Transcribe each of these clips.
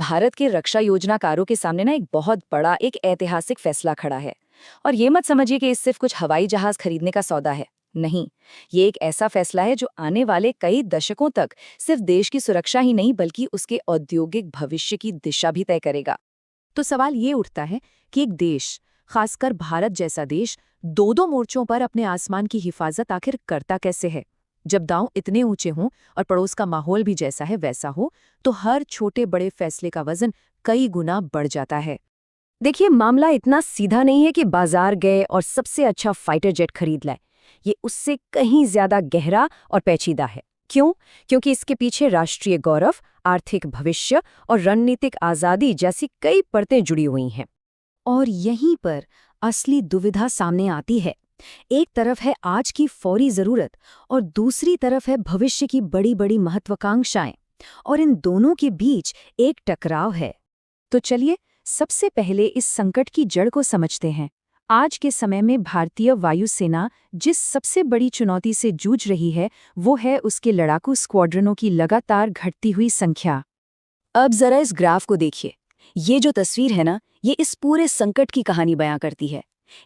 भारत के रक्षा योजनाकारों के सामने ना एक बहुत बड़ा एक ऐतिहासिक फैसला खड़ा है। और ये मत समझिए कि इस सिर्फ कुछ हवाई जहाज खरीदने का सौदा है। नहीं, ये एक ऐसा फैसला है जो आने वाले कई दशकों तक सिर्फ देश की सुरक्षा ही नहीं बल्कि उसके औद्योगिक भविष्य की दिशा भी तय करेगा। तो सवाल ये उठता है कि एक देश, खासकर भारत जैसा देश, दो मोर्चों पर अपने आसमान की हिफाजत आखिर करता कैसे है? जब दांव इतने ऊंचे हों और पड़ोस का माहौल भी जैसा है वैसा हो, तो हर छोटे बड़े फैसले का वजन कई गुना बढ़ जाता है। देखिए, मामला इतना सीधा नहीं है कि बाजार गए और सबसे अच्छा फाइटर जेट खरीद लाए। ये उससे कहीं ज्यादा गहरा और पेचीदा है। क्यों? क्योंकि इसके पीछे राष्ट्रीय गौरव, आर्थिक भविष्य और रणनीतिक आजादी जैसी कई परतें जुड़ी हुई हैं। और यहीं पर असली दुविधा सामने आती है। एक तरफ है आज की फौरी जरूरत और दूसरी तरफ है भविष्य की बड़ी बड़ी महत्वाकांक्षाएं, और इन दोनों के बीच एक टकराव है। तो चलिए सबसे पहले इस संकट की जड़ को समझते हैं। आज के समय में भारतीय वायुसेना जिस सबसे बड़ी चुनौती से जूझ रही है वो है उसके लड़ाकू स्क्वाड्रनों की लगातार घटती हुई संख्या। अब जरा इस ग्राफ को देखिए। ये जो तस्वीर है ना, ये इस पूरे संकट की कहानी बयां करती है।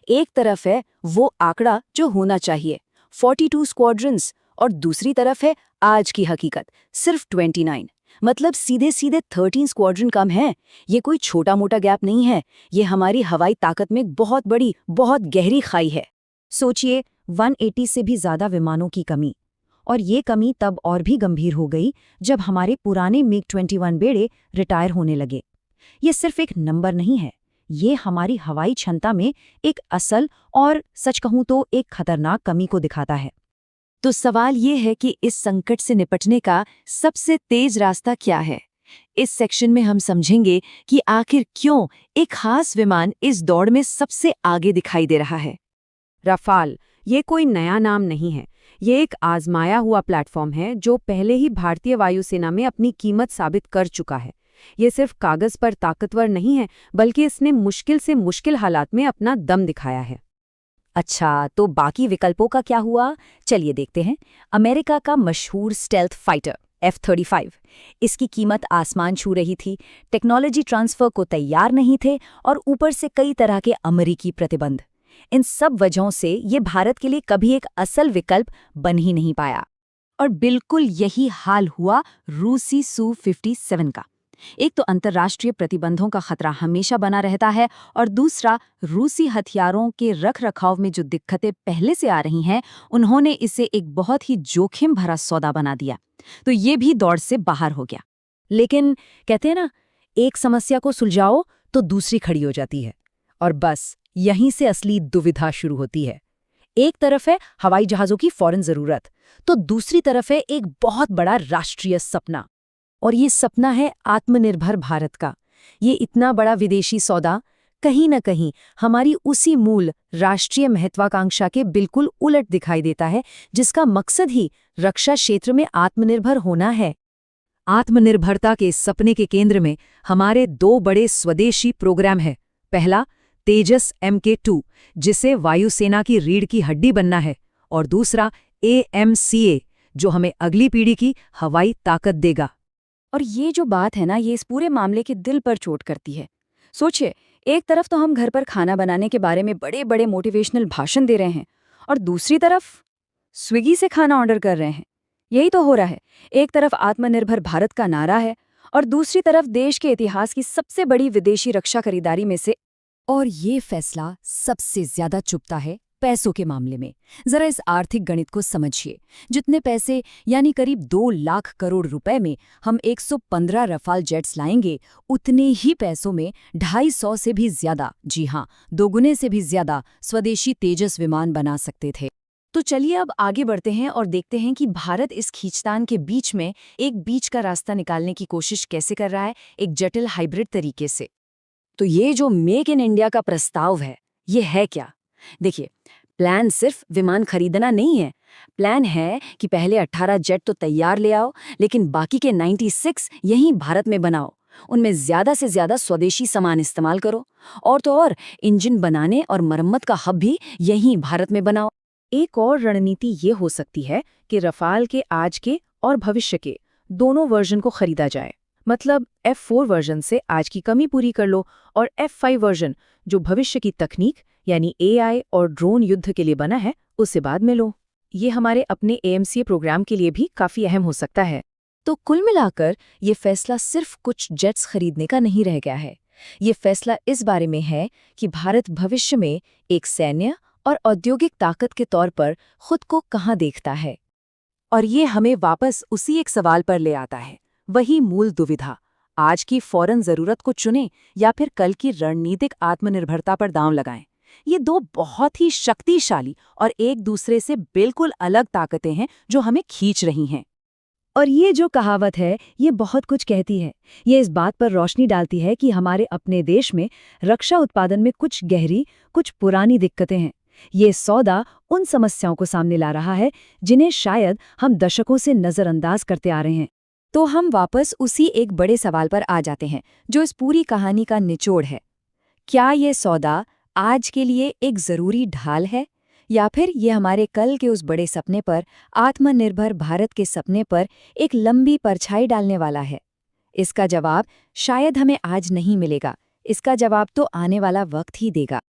एक तरफ है वो आंकड़ा जो होना चाहिए, 42 स्क्वाड्रन्स, और दूसरी तरफ है आज की हकीकत, सिर्फ 29। मतलब सीधे सीधे 13 स्क्वाड्रन कम है। ये कोई छोटा मोटा गैप नहीं है, ये हमारी हवाई ताकत में बहुत बड़ी, बहुत गहरी खाई है। सोचिए, 180 से भी ज्यादा विमानों की कमी। और ये कमी तब और भी गंभीर हो गई जब हमारे पुराने MiG-21 बेड़े रिटायर होने लगे। ये सिर्फ एक नंबर नहीं है, ये हमारी हवाई क्षमता में एक असल और सच कहूं तो एक खतरनाक कमी को दिखाता है। तो सवाल ये है कि इस संकट से निपटने का सबसे तेज रास्ता क्या है। इस सेक्शन में हम समझेंगे कि आखिर क्यों एक खास विमान इस दौड़ में सबसे आगे दिखाई दे रहा है। रफाल, ये कोई नया नाम नहीं है। ये एक आजमाया हुआ प्लेटफॉर्म है जो पहले ही भारतीय वायुसेना में अपनी कीमत साबित कर चुका है। ये सिर्फ कागज पर ताकतवर नहीं है, बल्कि इसने मुश्किल से मुश्किल हालात में अपना दम दिखाया है। अच्छा, तो बाकी विकल्पों का क्या हुआ? चलिए देखते हैं। अमेरिका का मशहूर स्टेल्थ फाइटर F-35, इसकी कीमत आसमान छू रही थी, टेक्नोलॉजी ट्रांसफर को तैयार नहीं थे और ऊपर से कई तरह के अमेरिकी प्रतिबंध। इन सब वजहों से ये भारत के लिए कभी एक असल विकल्प बन ही नहीं पाया। और बिल्कुल यही हाल हुआ रूसी Su-57 का। एक तो अंतर्राष्ट्रीय प्रतिबंधों का खतरा हमेशा बना रहता है, और दूसरा रूसी हथियारों के रखरखाव में जो दिक्कतें पहले से आ रही हैं, उन्होंने इसे एक बहुत ही जोखिम भरा सौदा बना दिया। तो ये भी दौड़ से बाहर हो गया। लेकिन कहते हैं ना, एक समस्या को सुलझाओ तो दूसरी खड़ी हो जाती है। और बस यहीं से असली दुविधा शुरू होती है। एक तरफ है हवाई जहाज़ों की फौरन जरूरत, तो दूसरी तरफ है एक बहुत बड़ा राष्ट्रीय सपना। और ये सपना है आत्मनिर्भर भारत का। ये इतना बड़ा विदेशी सौदा कहीं न कहीं हमारी उसी मूल राष्ट्रीय महत्वाकांक्षा के बिल्कुल उलट दिखाई देता है, जिसका मकसद ही रक्षा क्षेत्र में आत्मनिर्भर होना है। आत्मनिर्भरता के सपने के केंद्र में हमारे दो बड़े स्वदेशी प्रोग्राम हैं। पहला, तेजस MK2, जिसे वायुसेना की रीढ़ की हड्डी बनना है, और दूसरा AMCA, जो हमें अगली पीढ़ी की हवाई ताकत देगा। और ये जो बात है ना, ये इस पूरे मामले के दिल पर चोट करती है। सोचिए, एक तरफ तो हम घर पर खाना बनाने के बारे में बड़े बड़े मोटिवेशनल भाषण दे रहे हैं, और दूसरी तरफ स्विगी से खाना ऑर्डर कर रहे हैं। यही तो हो रहा है। एक तरफ आत्मनिर्भर भारत का नारा है, और दूसरी तरफ देश के इतिहास की सबसे बड़ी विदेशी रक्षा खरीदारी में से। और ये फैसला सबसे ज्यादा चुभता है पैसों के मामले में। जरा इस आर्थिक गणित को समझिए। जितने पैसे, यानी करीब 2 लाख करोड़ रुपए में हम 115 रफाल जेट्स लाएंगे, उतने ही पैसों में 250 से भी ज्यादा, जी हाँ, 2 गुने से भी ज्यादा स्वदेशी तेजस विमान बना सकते थे। तो चलिए अब आगे बढ़ते हैं और देखते हैं कि भारत इस खींचतान के बीच में एक बीच का रास्ता निकालने की कोशिश कैसे कर रहा है, एक जटिल हाइब्रिड तरीके से। तो ये जो मेक इन इंडिया का प्रस्ताव है, ये है क्या? देखिए, प्लान सिर्फ विमान खरीदना नहीं है। प्लान है कि पहले 18 जेट तो तैयार ले आओ, लेकिन बाकी के 96 यहीं भारत में बनाओ। उनमें ज्यादा से ज्यादा स्वदेशी सामान इस्तेमाल करो, और तो और इंजन बनाने और मरम्मत का हब भी यहीं भारत में बनाओ। एक और रणनीति ये हो सकती है कि रफाल के आज के और भविष्य के दोनों वर्जन को खरीदा जाए। मतलब F4 वर्जन से आज की कमी पूरी कर लो और F5 वर्जन जो भविष्य की तकनीक यानी AI और ड्रोन युद्ध के लिए बना है उससे बाद में लो। ये हमारे अपने AMCA प्रोग्राम के लिए भी काफी अहम हो सकता है। तो कुल मिलाकर ये फैसला सिर्फ कुछ जेट्स खरीदने का नहीं रह गया है। ये फैसला इस बारे में है कि भारत भविष्य में एक सैन्य और औद्योगिक ताकत के तौर पर खुद को कहाँ देखता है। और ये हमें वापस उसी एक सवाल पर ले आता है, वही मूल दुविधा, आज की फौरन जरूरत को चुनें या फिर कल की रणनीतिक आत्मनिर्भरता पर दांव लगाएं। ये दो बहुत ही शक्तिशाली और एक दूसरे से बिल्कुल अलग ताकतें हैं जो हमें खींच रही हैं। और ये जो कहावत है ये बहुत कुछ कहती है। ये इस बात पर रोशनी डालती है कि हमारे अपने देश में रक्षा उत्पादन में कुछ गहरी, कुछ पुरानी दिक्कतें हैं। ये सौदा उन समस्याओं को सामने ला रहा है जिन्हें शायद हम दशकों से नज़रअंदाज करते आ रहे हैं। तो हम वापस उसी एक बड़े सवाल पर आ जाते हैं जो इस पूरी कहानी का निचोड़ है। क्या ये सौदा आज के लिए एक ज़रूरी ढाल है या फिर ये हमारे कल के उस बड़े सपने पर, आत्मनिर्भर भारत के सपने पर एक लंबी परछाई डालने वाला है? इसका जवाब शायद हमें आज नहीं मिलेगा, इसका जवाब तो आने वाला वक्त ही देगा।